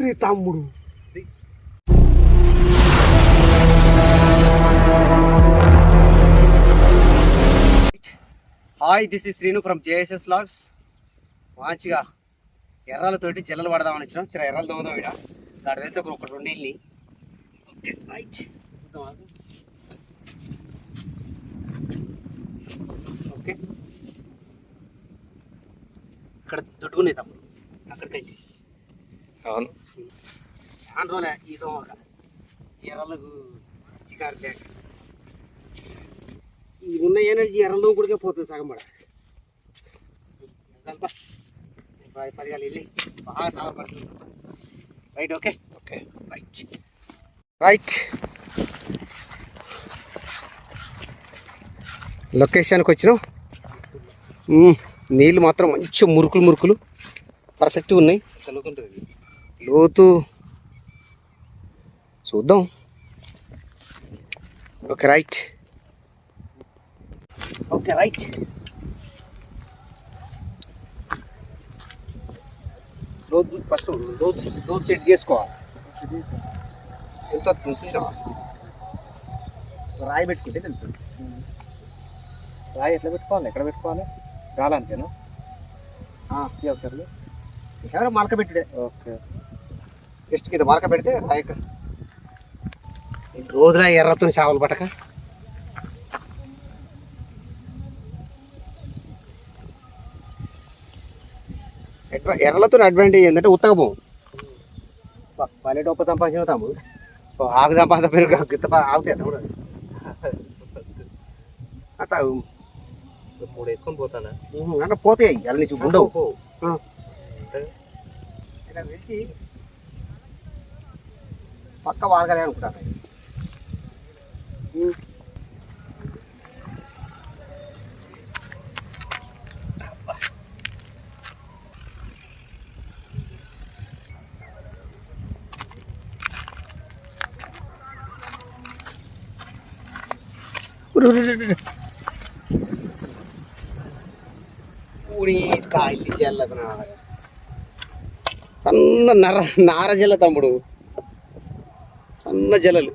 ఊరి తమ్ముడు. Hi, this is Srinu from JSS vlogs. మంచిగా ఎర్రలతోటి జల్లలు పడదామని వచ్చినాం. చిన్న ఎర్రలు దోదాం ఇక్కడ దాడిదైతే ఒక 2 ఇల్లు. ఓకే రైట్, ఓకే ఇక్కడ దుట్టుకునే తమ్ముడు అక్కడికైతే. అవును, చాలా రోజులే ఈ దోమక ఎర్రలకు చికారు లేక ఈ ఉన్న ఎనర్జీ ఎర్రల దోమ కూడా పోతుంది సగం పడ. 10 గంటలు వెళ్ళి బాగా సాగర్ పడుతుంది. Right, okay okay right right. లొకేషన్కి వచ్చినాం. నీళ్ళు మాత్రం మంచి మురుకులు పర్ఫెక్ట్గా ఉన్నాయి. లోతు చూద్దాం. Okay right, okay right. రోజు ఫస్ట్ రోజు సెట్ చేసుకోవాలి. ఎంత చూసినావా? రాయి పెట్టుకుంటే తెలుస్తుంది. రాయి ఎట్లా పెట్టుకోవాలి, ఎక్కడ పెట్టుకోవాలి? రాలంతేనా? ఒకసారి ఎవరో మలక పెట్టుడే. ఓకే, జస్ట్ కింద మలక పెడితే రాయి రోజు రాయి ఎర్రతో చేపలు పట్టక. ఎర్రలతో అడ్వాంటేజ్ ఏంటంటే ఉత్తగా పోవు. పల్లె డొప్ప సంపాదించుతాము, ఆకు సంపాదించ పెరుగు గిత్త ఆగుతాయి కూడా. అట్లా 3 వేసుకొని పోతానా అంటే పోతాయి అలా నుంచి ఉండవు. ఇలా తెలిసి పక్క వాడగలే అనుకుంటాను. కాయలు జల్లకు సన్న నార జల్ల తమ్ముడు, సన్న జల్లలు.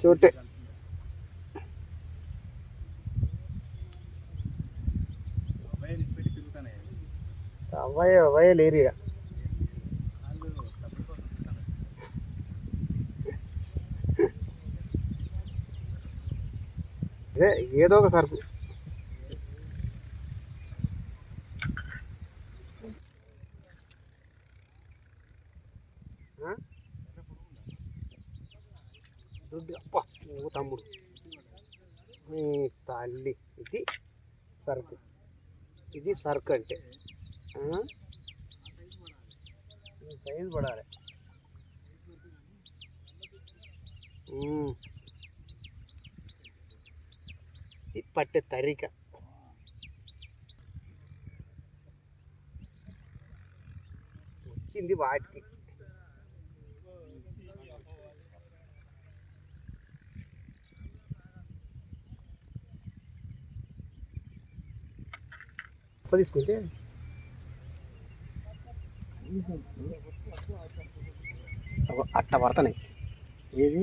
చోటే అవ్వయ్య లేరు ఇక. అదే ఏదో ఒక సరుకు. అప్ప నువ్వు తమ్ముడు తల్లి, ఇది సరుకు, ఇది సరుకు అంటే సైజు పడాలి. ఇది పట్టే తరిక. వచ్చింది వాటికి. తీసుకుంటే అట్ట పడతాయి. ఏది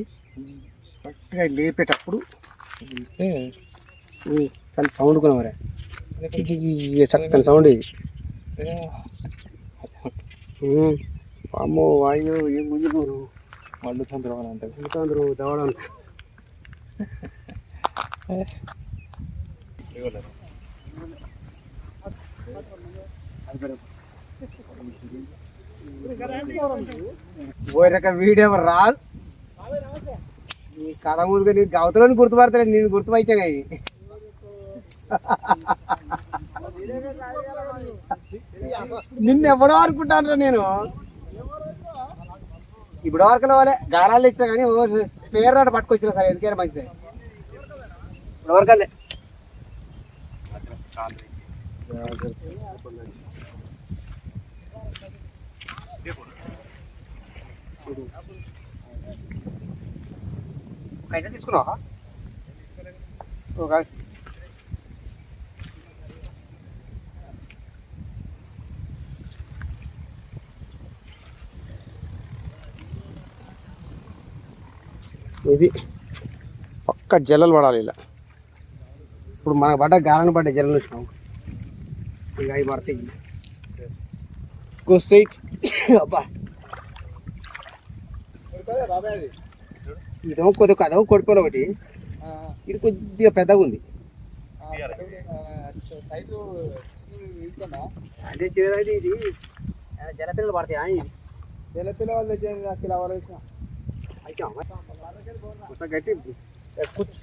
కరెక్ట్గా లేపేటప్పుడు తన సౌండ్ కూడా మరే చక్కని సౌండ్ ఇది. అమ్మో వాయు ఏం గుంజుకోరు మండుతుండ్రు దవడం. వీడియో రాదు నీ కథ ముందుగా నీ గవతలోని గుర్తుపడతాను. నేను గుర్తుపట్టాగా నిన్ను ఎవడో అనుకుంటాను నేను. ఇప్పుడు వరకు వాళ్ళే గాలాలు ఇచ్చినా కానీ స్పేర్ రాడ్ పట్టుకొచ్చిన సార్ ఎందుకైనా మంచిది ఇప్పుడు వరకల్లే అయితే తీసుకున్నావా ఒక ఇది పక్క జల్లలు పడాలి ఇలా ఇప్పుడు మనకు పడ్డ గాలను పడ్డ జల్లలు వచ్చినాం ఇంకా అవి పడతాయి గో స్ట్రైట్ అబ్బా ఇదేమో కొద్దిగా అదేమో కొడిపోలే ఒకటి ఇది కొద్దిగా పెద్దగా ఉంది అంటే చిన్నది ఇది జలపిల్లలు పడతాయి జలపిల్ల వాళ్ళు కిలో వచ్చిన అయితే గట్టి కూర్చు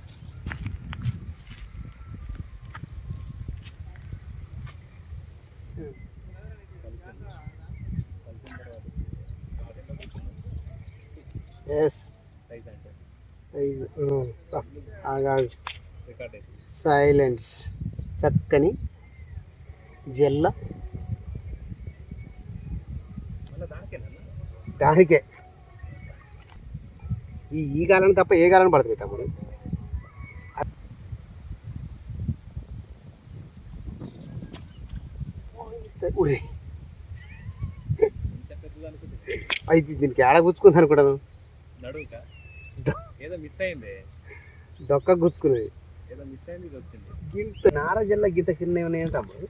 ఎస్ సైలెన్స్ చక్కని జల్ల దానికే ఈ గాలని తప్ప ఏ గాలని పడుతుంది తమ్ముడు అయితే దీనికి ఏడ గుచ్చుకుంది అనుకుంటాను ఏదో మిస్ అయింది డొక్క గుచ్చుకున్నది ఏదో మిస్ అయింది ఇది వచ్చింది గింత నార జిల్లా గింత చిన్నవి ఉన్నాయి తమ్ముడు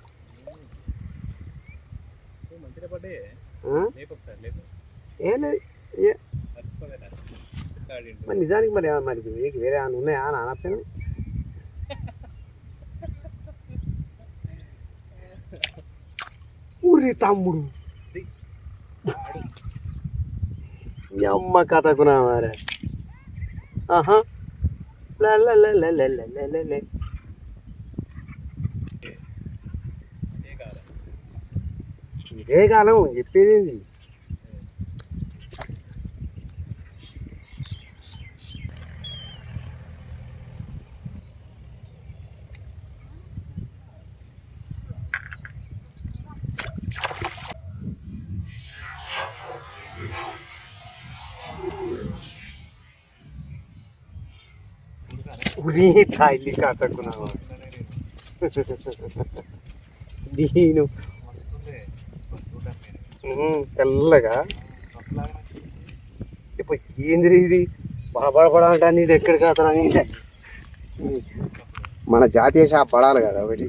మంచిగా పడ్డే ఒకసారి లేదు ఏం లేదు మరి నిజానికి మరి మరి మీకు వేరే ఏమైనా ఉన్నాయా నానపోయాను ఊరి తమ్ముడు అమ్మ కథకున్నా మరే ఆహా ఇదే కాలం చెప్పేది ఉరి తాయిలి కథకున్నావా నేను తెల్లగా ఇప్పుడు ఏంది ఇది బడబడబడంటే ఇది ఎక్కడికి అతను ఇది మన జాతీయ షాప్ పడాలి కదా ఒకటి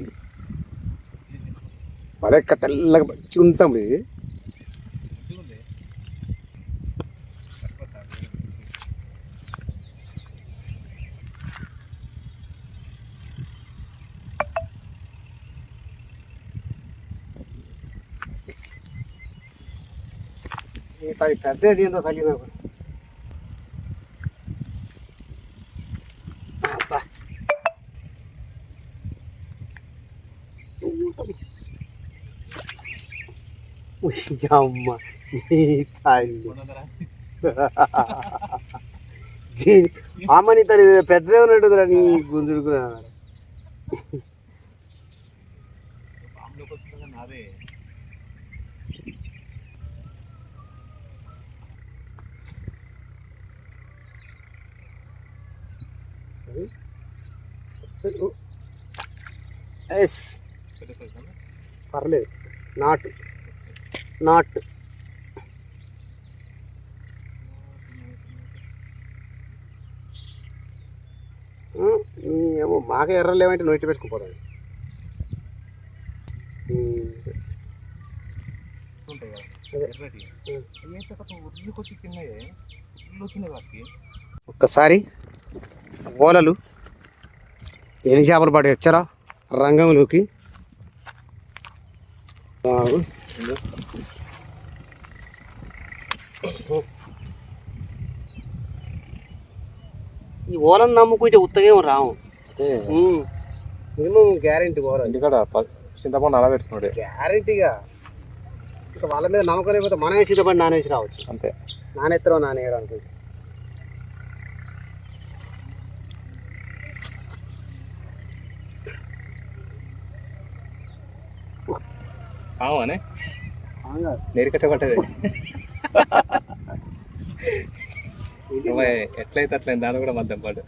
పడెక్క తెల్లగా మంచిగా ఉంటాం ఇది పెద్దది ఏందో కలిగి అమ్మ అమ్మని తల్లి పెద్దదే ఉన్నట్టురా నీ గుంజుడుకున్నా ఎస్ పర్లేదు నాట్ ఏమో మాకే ఎర్రలు ఏమంటే నోటి పెట్టుకుపోతాను ఒక్కసారి ఓలలు ఎన్ని చేపలు పడి వచ్చారా రంగంలోకి ఈ ఓలను నమ్ముకుంటే ఉత్తగేమో రాము మినిమం గ్యారంటీ ఓల ఇంటికాడ చింతపండు అలా పెట్టుకున్నాడు గ్యారంటీగా ఇక వాళ్ళ మీద నమ్మకం లేకపోతే మనమే చింతపండు నానేసి రావచ్చు అంతే నానెత్తరో నానేయడానికి పావనే నేరికట్ట పట్టది ఎట్లయితే అట్లయింది దాని కూడా మధ్య పాటు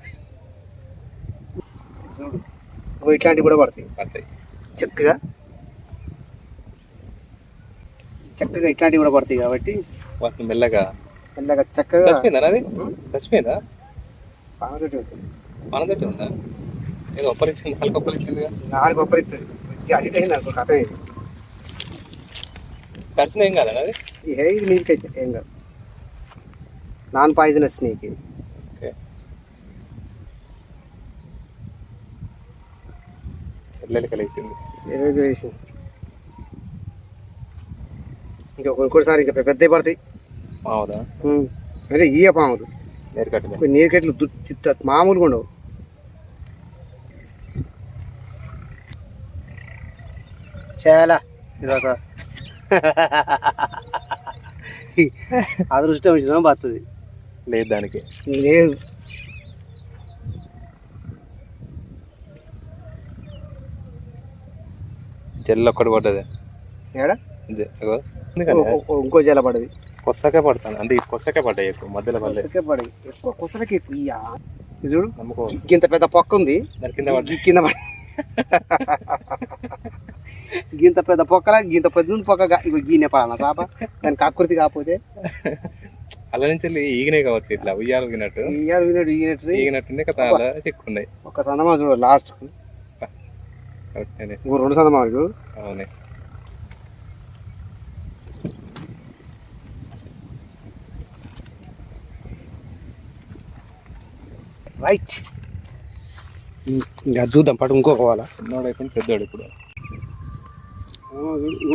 చూడు ఇట్లాంటివి కూడా పడతాయి పడతాయి చక్కగా ఇట్లాంటివి కూడా పడతాయి కాబట్టి వాటిని మెల్లగా చక్కగా చచ్చిపోయిందా అది చచ్చిపోయిందా పానతోటి ఉంటుంది. మనతోటి ఉందా ఏదో ఒప్పరిచ్చింది 4 కొప్పలు ఇచ్చిందిగా 4 కొబ్బరి ఇస్తుంది అడిట్ అయింది అనుకో కథ ఇది ఖర్చున ఏం కాదా అది ఇది నీకైతే ఏం కాదు నాన్ పాయిజనస్ స్నేక్ ఇది ఓకే ఎల్లెలు కలిసింది వేసి ఇంకా కొన్నిసారి ఇంకా పెద్దవి పడతాయి మావుదా అంటే ఇయ్య పాములు నేరికట్టు నీరుకట్లు మామూలుగా ఉండవు చాలా ఇదొక అదృష్టం వచ్చినా బతుంది లేదు దానికి లేదు జల్లు ఒక్కటి పడ్డది ఏడా ఇంకో జల పడది కొత్తకే పడతాను అంటే ఈ కొత్తకే పడ్డాయి ఎక్కువ మధ్యలో పడలేదు పడి ఎక్కువ కొసలకి ఎక్కువ ఇయ్య ఇది చూడు నమ్ముకోవచ్చు ఇంత పెద్ద పొక్క ఉంది దాని కింద పడ్డ కింద పడి గింత పెద్ద పొక్కల గింత పెద్ద పొక్క ఇగో గీనే పడాలి చాప దానికి ఆకృతి కాకపోతే అలా నుంచి వెళ్ళి ఈగినే కావచ్చు ఇట్లా ఉయ్యాలు ఊగినట్టు ఈగినట్టుండే కదా అలా చిక్కున్నాయి ఒక సందమా చూడు లాస్ట్ కరెక్టే 2 సందమాలు అవునే రైట్ ఇంకా చూద్దాం పట్టు ఇంకో పోవాలా చిన్నోడు అయిపోయింది పెద్దోడు ఇప్పుడు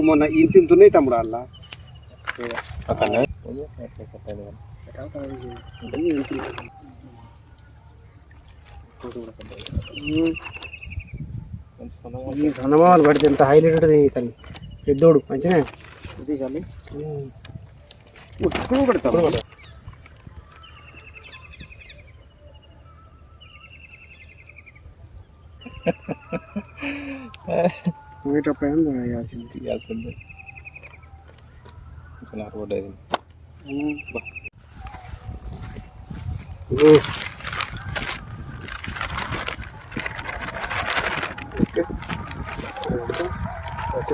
మొన్న ఇంత ఉన్నాయి తమ్ముడు అలా సన్నమాలు పడితే ఎంత హైలైట్ ఉంటుంది తను పెద్దోడు మంచిగా తీసాలి పెడతాం తీయాల్సిందే నాకు పడ్డది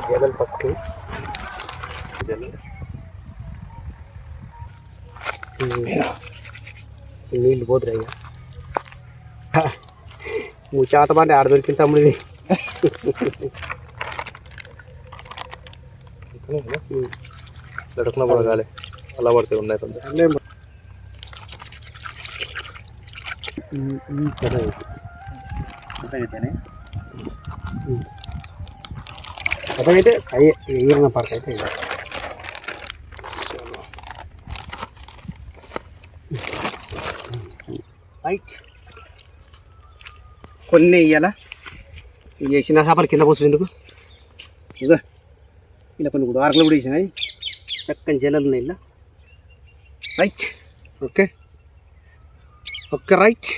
జగల్ పక్కి నీళ్ళు పోతున్నాయి నువ్వు చేత పడి ఆడ దొరికిన తమ్ముడిది దొరకన పడగాలి అలా పడితే ఉన్నాయి అదైతే అయ్యే ఎగిరిన పార్క్ అయితే రైట్ కొన్ని ఇయ్యాలా ఇక చిన్న చేపలు కింద పోస్తుంది ఎందుకు ఇదో ఇలా కొన్ని కూడా ఆరకలు కూడా వేసినాయి చక్కని జలాలు ఉన్నాయి ఇలా రైట్ ఓకే ఓకే రైట్